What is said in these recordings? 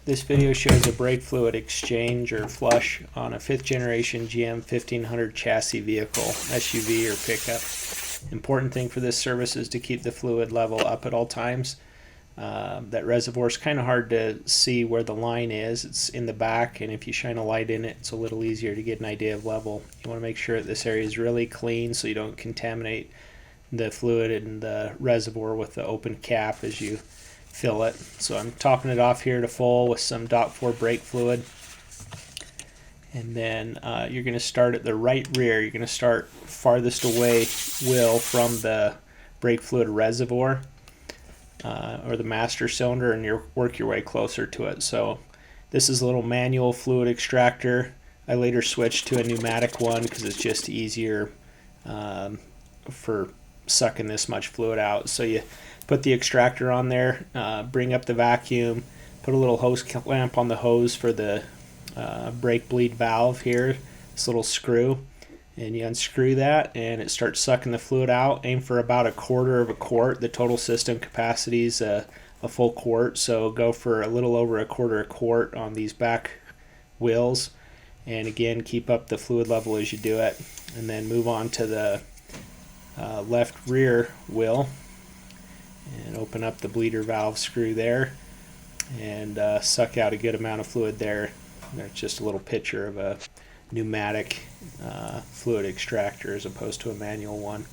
This video shows a brake fluid exchange or flush on a 5th generation GM 1500 chassis vehicle, SUV or pickup. Important thing for this service is to keep the fluid level up at all times. That reservoir is kind of hard to see where the line is. It's in the back, and if you shine a light in it, it's a little easier to get an idea of level. You want to make sure that this area is really clean so you don't contaminate the fluid in the reservoir with the open cap as you fill it. So I'm topping it off here to full with some .4 brake fluid. And then you're going to start at the right rear. You're going to start farthest away wheel from the brake fluid reservoir or the master cylinder, and you work your way closer to it. So this is a little manual fluid extractor. I later switched to a pneumatic one because it's just easier for sucking this much fluid out. So you put the extractor on there, bring up the vacuum, put a little hose clamp on the hose for the brake bleed valve here, this little screw, and you unscrew that and it starts sucking the fluid out. Aim for about 1/4 of a quart. The total system capacity is a full quart, so go for a little over 1/4 quart on these back wheels, and again keep up the fluid level as you do it, and then move on to the left rear wheel and open up the bleeder valve screw there and suck out a good amount of fluid there. There's just a little picture of a pneumatic fluid extractor as opposed to a manual one.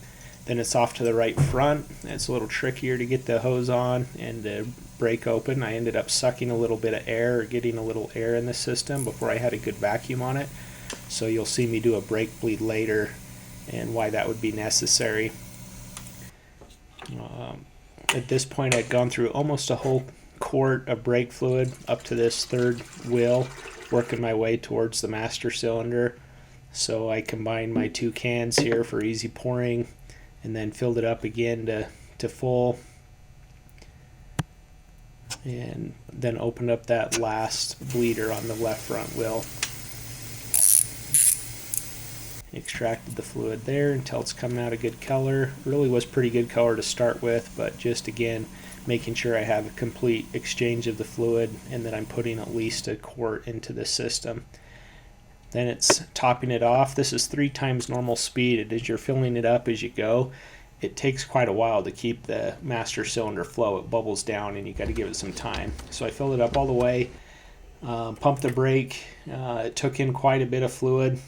Then it's off to the right front. It's a little trickier to get the hose on and the brake open. I ended up sucking a little bit of air, or getting a little air in the system before I had a good vacuum on it. So you'll see me do a brake bleed later and why that would be necessary. At this point I'd gone through almost a whole quart of brake fluid up to this third wheel, working my way towards the master cylinder. So I combined my 2 cans here for easy pouring and then filled it up again to full, and then opened up that last bleeder on the left front wheel. Extracted the fluid there until it's coming out a good color. Really was pretty good color to start with, but just again making sure I have a complete exchange of the fluid and that I'm putting at least 1 quart into the system. Then it's topping it off. This is 3 times normal speed. As you're filling it up as you go, it takes quite a while to keep the master cylinder flow. It bubbles down and you got to give it some time. So I filled it up all the way, pumped the brake. It took in quite a bit of fluid.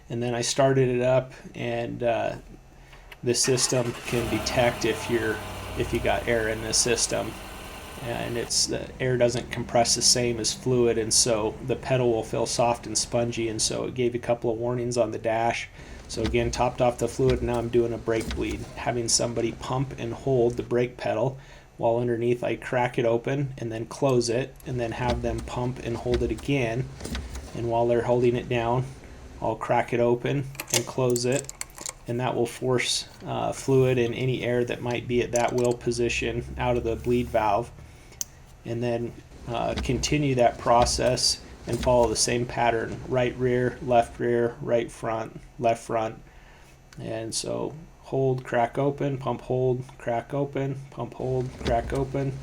And then I started it up, and the system can detect if you got air in the system, and the air doesn't compress the same as fluid, and so the pedal will feel soft and spongy, and so it gave a couple of warnings on the dash. So again, topped off the fluid, and now I'm doing a brake bleed, having somebody pump and hold the brake pedal while underneath I crack it open and then close it, and then have them pump and hold it again, and while they're holding it down I'll crack it open and close it, and that will force fluid and any air that might be at that wheel position out of the bleed valve, and then continue that process and follow the same pattern: right rear, right front, left front. And so hold, crack open, pump, hold, crack open, pump, hold, crack open.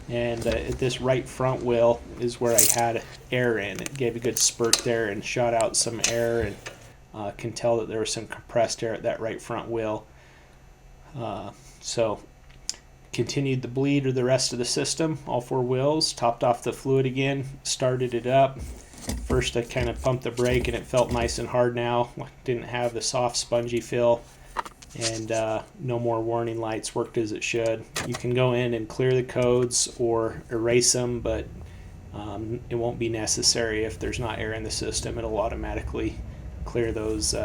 And at this right front wheel is where I had air in. It gave a good spurt there and shot out some air, and can tell that there was some compressed air at that right front wheel. So continued the bleed of the rest of the system, all 4 wheels, topped off the fluid again, started it up. First I kind of pumped the brake and it felt nice and hard now. Didn't have the soft spongy feel, and no more warning lights, worked as it should. You can go in and clear the codes or erase them, but it won't be necessary if there's not air in the system. It'll automatically clear those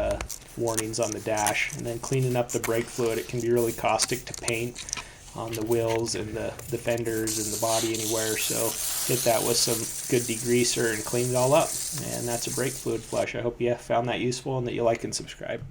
warnings on the dash. And then cleaning up the brake fluid, it can be really caustic to paint on the wheels and the fenders and the body anywhere, so hit that with some good degreaser and clean it all up. And that's a brake fluid flush. I hope you found that useful and that you like and subscribe.